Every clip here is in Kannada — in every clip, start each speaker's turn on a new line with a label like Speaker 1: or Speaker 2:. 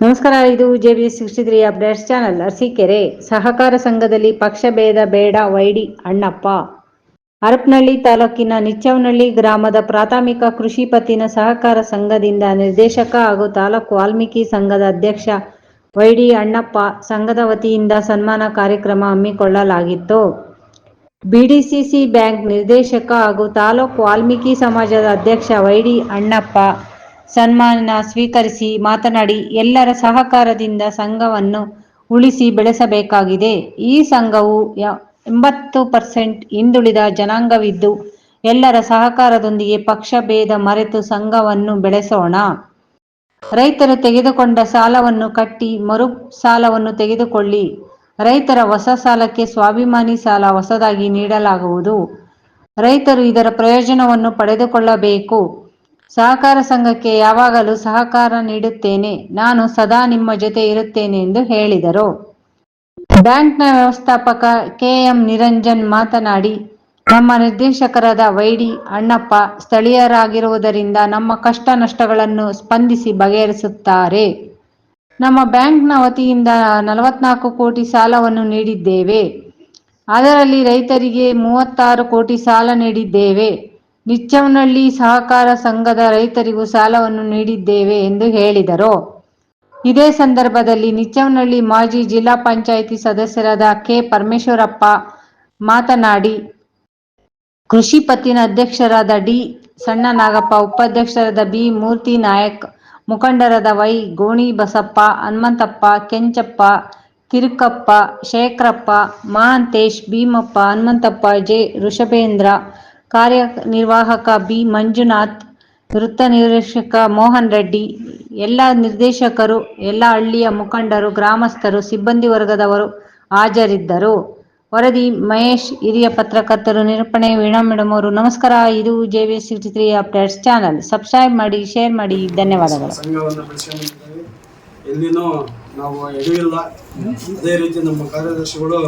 Speaker 1: ನಮಸ್ಕಾರ. ಇದು JB63 ಅಪ್ಡೇಟ್ಸ್ ಚಾನಲ್. ಅರಸೀಕೆರೆ ಸಹಕಾರ ಸಂಘದಲ್ಲಿ ಪಕ್ಷಭೇದ ಬೇಡ ವೈಡಿ ಅಣ್ಣಪ್ಪ. ಹರಪನಹಳ್ಳಿ ತಾಲೂಕಿನ ನಿಚ್ಚವನಹಳ್ಳಿ ಗ್ರಾಮದ ಪ್ರಾಥಮಿಕ ಕೃಷಿ ಪತ್ತಿನ ಸಹಕಾರ ಸಂಘದಿಂದ ನಿರ್ದೇಶಕ ಹಾಗೂ ತಾಲೂಕು ವಾಲ್ಮೀಕಿ ಸಂಘದ ಅಧ್ಯಕ್ಷ ವೈಡಿ ಅಣ್ಣಪ್ಪ ಸಂಘದ ವತಿಯಿಂದ ಸನ್ಮಾನ ಕಾರ್ಯಕ್ರಮ ಹಮ್ಮಿಕೊಳ್ಳಲಾಗಿತ್ತು. BDCC ಬ್ಯಾಂಕ್ ನಿರ್ದೇಶಕ ಹಾಗೂ ತಾಲೂಕು ವಾಲ್ಮೀಕಿ ಸಮಾಜದ ಅಧ್ಯಕ್ಷ ವೈಡಿ ಅಣ್ಣಪ್ಪ ಸನ್ಮಾನ ಸ್ವೀಕರಿಸಿ ಮಾತನಾಡಿ, ಎಲ್ಲರ ಸಹಕಾರದಿಂದ ಸಂಘವನ್ನು ಉಳಿಸಿ ಬೆಳೆಸಬೇಕಾಗಿದೆ. ಈ ಸಂಘವು 80% ಹಿಂದುಳಿದ ಜನಾಂಗವಿದ್ದು, ಎಲ್ಲರ ಸಹಕಾರದೊಂದಿಗೆ ಪಕ್ಷ ಭೇದ ಮರೆತು ಸಂಘವನ್ನು ಬೆಳೆಸೋಣ. ರೈತರು ತೆಗೆದುಕೊಂಡ ಸಾಲವನ್ನು ಕಟ್ಟಿ ಮರು ಸಾಲವನ್ನು ತೆಗೆದುಕೊಳ್ಳಿ. ರೈತರ ಹೊಸ ಸಾಲಕ್ಕೆ ಸ್ವಾಭಿಮಾನಿ ಸಾಲ ಹೊಸದಾಗಿ ನೀಡಲಾಗುವುದು. ರೈತರು ಇದರ ಪ್ರಯೋಜನವನ್ನು ಪಡೆದುಕೊಳ್ಳಬೇಕು. ಸಹಕಾರ ಸಂಘಕ್ಕೆ ಯಾವಾಗಲೂ ಸಹಕಾರ ನೀಡುತ್ತೇನೆ. ನಾನು ಸದಾ ನಿಮ್ಮ ಜೊತೆ ಇರುತ್ತೇನೆ ಎಂದು ಹೇಳಿದರು. ಬ್ಯಾಂಕ್ನ ವ್ಯವಸ್ಥಾಪಕ KM ನಿರಂಜನ್ ಮಾತನಾಡಿ, ನಮ್ಮ ನಿರ್ದೇಶಕರಾದ ವೈಡಿ ಅಣ್ಣಪ್ಪ ಸ್ಥಳೀಯರಾಗಿರುವುದರಿಂದ ನಮ್ಮ ಕಷ್ಟ ನಷ್ಟಗಳನ್ನು ಸ್ಪಂದಿಸಿ ಬಗೆಹರಿಸುತ್ತಾರೆ. ನಮ್ಮ ಬ್ಯಾಂಕ್ನ ವತಿಯಿಂದ 44 ಕೋಟಿ ಸಾಲವನ್ನು ನೀಡಿದ್ದೇವೆ. ಅದರಲ್ಲಿ ರೈತರಿಗೆ 36 ಕೋಟಿ ಸಾಲ ನೀಡಿದ್ದೇವೆ. ನಿಚ್ಚವನಹಳ್ಳಿ ಸಹಕಾರ ಸಂಘದ ರೈತರಿಗೂ ಸಾಲವನ್ನು ನೀಡಿದ್ದೇವೆ ಎಂದು ಹೇಳಿದರು. ಇದೇ ಸಂದರ್ಭದಲ್ಲಿ ನಿಚ್ಚವನಹಳ್ಳಿ ಮಾಜಿ ಜಿಲ್ಲಾ ಪಂಚಾಯಿತಿ ಸದಸ್ಯರಾದ K ಪರಮೇಶ್ವರಪ್ಪ ಮಾತನಾಡಿ, ಕೃಷಿ ಪತ್ತಿನ ಅಧ್ಯಕ್ಷರಾದ D ಸಣ್ಣನಾಗಪ್ಪ, ಉಪಾಧ್ಯಕ್ಷರಾದ B ಮೂರ್ತಿ ನಾಯಕ್, ಮುಖಂಡರಾದ Y ಗೋಣಿ ಬಸಪ್ಪ, ಹನುಮಂತಪ್ಪ, ಕೆಂಚಪ್ಪ, ತಿರುಕಪ್ಪ, ಶೇಖರಪ್ಪ, ಮಹಾಂತೇಶ್, ಭೀಮಪ್ಪ, ಹನುಮಂತಪ್ಪ, J ಋಷಭೇಂದ್ರ, ಕಾರ್ಯನಿರ್ವಾಹಕ B ಮಂಜುನಾಥ್, ವೃತ್ತ ನಿರ್ದೇಶಕ ಮೋಹನ್ ರೆಡ್ಡಿ, ಎಲ್ಲ ನಿರ್ದೇಶಕರು, ಎಲ್ಲ ಹಳ್ಳಿಯ ಮುಖಂಡರು, ಗ್ರಾಮಸ್ಥರು, ಸಿಬ್ಬಂದಿ ವರ್ಗದವರು ಹಾಜರಿದ್ದರು. ವರದಿ ಮಹೇಶ್, ಹಿರಿಯ ಪತ್ರಕರ್ತರು. ನಿರೂಪಣೆ ವೀಣಾ ಮೇಡಮ್ ಅವರು. ನಮಸ್ಕಾರ. ಇದು JB63 ಅಪ್ಡೇಟ್ಸ್ ಚಾನಲ್. ಸಬ್ಸ್ಕ್ರೈಬ್ ಮಾಡಿ, ಶೇರ್ ಮಾಡಿ. ಧನ್ಯವಾದಗಳು.
Speaker 2: ಎಲ್ಲಿನೂ ನಾವು ಎಡವಿಲ್ಲ. ಅದೇ ರೀತಿ ನಮ್ಮ ಕಾರ್ಯದರ್ಶಿಗಳು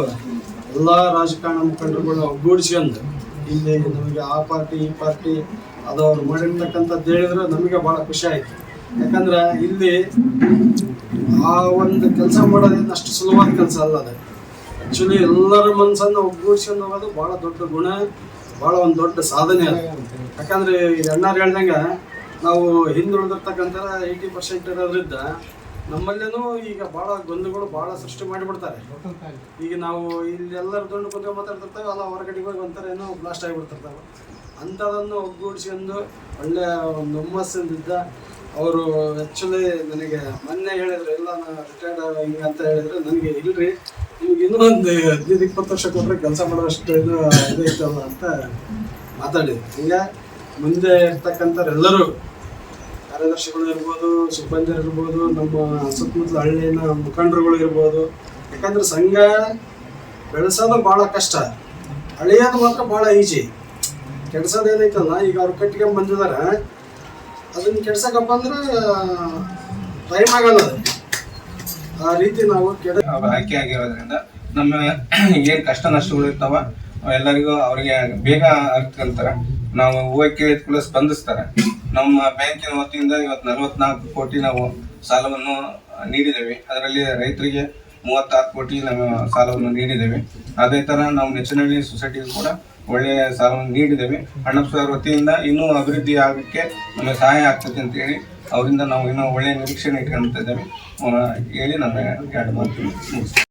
Speaker 2: ಎಲ್ಲ ರಾಜಕಾರಣ ಮುಖಂಡರುಗಳನ್ನ ಒಗ್ಗೂಡಿಸ್ಕೊಂಡು ಇಲ್ಲಿ ನಮಗೆ ಆ ಪಾರ್ಟಿ ಈ ಪಾರ್ಟಿ ಅದು ಅವ್ರು ಮಾಡಿರ್ತಕ್ಕಂಥದ್ದು ಹೇಳಿದ್ರೆ ನಮಗೆ ಭಾಳ ಖುಷಿ ಆಯಿತು. ಯಾಕಂದ್ರೆ ಇಲ್ಲಿ ಆ ಒಂದು ಕೆಲಸ ಮಾಡೋದೇನು ಅಷ್ಟು ಸುಲಭವಾದ ಕೆಲಸ ಅಲ್ಲ. ಅದು ಆ್ಯಕ್ಚುಲಿ ಎಲ್ಲರ ಮನಸ್ಸನ್ನು ಒಗ್ಗೂಡಿಸ್ಕೊಂಡು ಹೋಗೋದು ಭಾಳ ದೊಡ್ಡ ಗುಣ, ಭಾಳ ಒಂದು ದೊಡ್ಡ ಸಾಧನೆ ಅದು. ಯಾಕಂದರೆ ಈಗ ಅಣ್ಣಾರು ಹೇಳ್ದಂಗೆ ನಾವು ಹಿಂದುಳಿದಿರ್ತಕ್ಕಂಥ 80% ಇರೋದ್ರಿಂದ ನಮ್ಮಲ್ಲೇನೂ ಈಗ ಭಾಳ ಗೊಂದಲಗಳು ಭಾಳ ಸೃಷ್ಟಿ ಮಾಡಿಬಿಡ್ತಾರೆ. ಈಗ ನಾವು ಇಲ್ಲಿ ಎಲ್ಲರ ದುಂಡು ಕುಂತ ಮಾತಾಡ್ತಿರ್ತೇವೆ, ಅಲ್ಲ ಹೊರಗಡೆಗೆ ಹೋಗಿ ಒಂಥರ ಏನೋ ಬ್ಲಾಸ್ಟ್ ಆಗಿಬಿಡ್ತಿರ್ತಾವೆ. ಅಂಥದನ್ನು ಒಗ್ಗೂಡಿಸ್ಕೊಂಡು ಒಳ್ಳೆಯ ಒಂದು ಹುಮ್ಮಸ್ಸಿಂದಿದ್ದ ಅವರು. ಆ್ಯಕ್ಚುಲಿ ನನಗೆ ಮೊನ್ನೆ ಹೇಳಿದ್ರು, ಎಲ್ಲ ನಾನು ರಿಟೈರ್ಡ್ ಹಿಂಗೆ ಅಂತ ಹೇಳಿದ್ರು. ನನಗೆ ಇಲ್ಲರಿ, ನಿಮ್ಗೆ ಇನ್ನೂ ಒಂದು 15-20 ವರ್ಷ ಕೊಟ್ಟರೆ ಕೆಲಸ ಮಾಡೋಷ್ಟು ಇದು ಐತಲ್ಲ ಅಂತ ಮಾತಾಡಿದ್ರು. ಹಿಂಗೆ ಮುಂದೆ ಇರ್ತಕ್ಕಂಥವ್ರೆಲ್ಲರೂ ಕಾರ್ಯದರ್ಶಿಗಳು ಇರ್ಬೋದು, ಸಿಬ್ಬಂದಿರು ಇರ್ಬೋದು, ನಮ್ಮ ಸುತ್ತಮುತ್ತಲ ಹಳ್ಳಿನ ಮುಖಂಡರುಗಳು ಇರ್ಬೋದು. ಯಾಕಂದ್ರೆ ಸಂಘ ಬೆಳೆಸೋದು ಭಾಳ ಕಷ್ಟ, ಅಳಿಯೋದು ಮಾತ್ರ ಭಾಳ ಈಜಿ. ಕೆಡ್ಸೋದು ಏನೈತಲ್ಲ, ಈಗ ಅವ್ರು ಕಟ್ಟಿಗೆ ಬಂದಿದ್ದಾರೆ, ಅದನ್ನು ಕೆಡ್ಸಕ್ಕಪ್ಪ ಅಂದ್ರೆ ಟೈಮ್ ಆಗಲ್ಲ. ಆ ರೀತಿ ನಾವು
Speaker 3: ಆಯ್ಕೆ ಆಗಿರೋದ್ರಿಂದ ನಮ್ಮ ಏನು ಕಷ್ಟ ನಷ್ಟಗಳು ಇರ್ತಾವ ಎಲ್ಲರಿಗೂ ಅವರಿಗೆ ಬೇಗ ಅರ್ಥಂತಾರೆ. ನಾವು ಹೋಗಿ ಕೇಳಿದ ಕೂಡ ಸ್ಪಂದಿಸ್ತಾರೆ. ನಮ್ಮ ಬ್ಯಾಂಕಿನ ವತಿಯಿಂದ ಇವತ್ತು 44 ಕೋಟಿ ನಾವು ಸಾಲವನ್ನು ನೀಡಿದ್ದೇವೆ. ಅದರಲ್ಲಿ ರೈತರಿಗೆ 36 ಕೋಟಿ ನಾವು ಸಾಲವನ್ನು ನೀಡಿದ್ದೇವೆ. ಅದೇ ಥರ ನಾವು ನಿಚ್ಚವನಹಳ್ಳಿ ಸೊಸೈಟಿಗೂ ಕೂಡ ಒಳ್ಳೆಯ ಸಾಲವನ್ನು ನೀಡಿದ್ದೇವೆ. ಅಣ್ಣಪ್ಪ ಸರ್ ವತಿಯಿಂದ ಇನ್ನೂ ಅಭಿವೃದ್ಧಿ ಆಗೋಕ್ಕೆ ನಮಗೆ ಸಹಾಯ ಆಗ್ತದೆ ಅಂತೇಳಿ ಅವರಿಂದ ನಾವು ಇನ್ನೂ ಒಳ್ಳೆಯ ನಿರೀಕ್ಷೆಯನ್ನು ಇಟ್ಕೊಳ್ತಾ ಇದ್ದೇವೆ ಹೇಳಿ ನನ್ನ 2 ಮಾತು ಮುಗಿಸ್ತೀನಿ.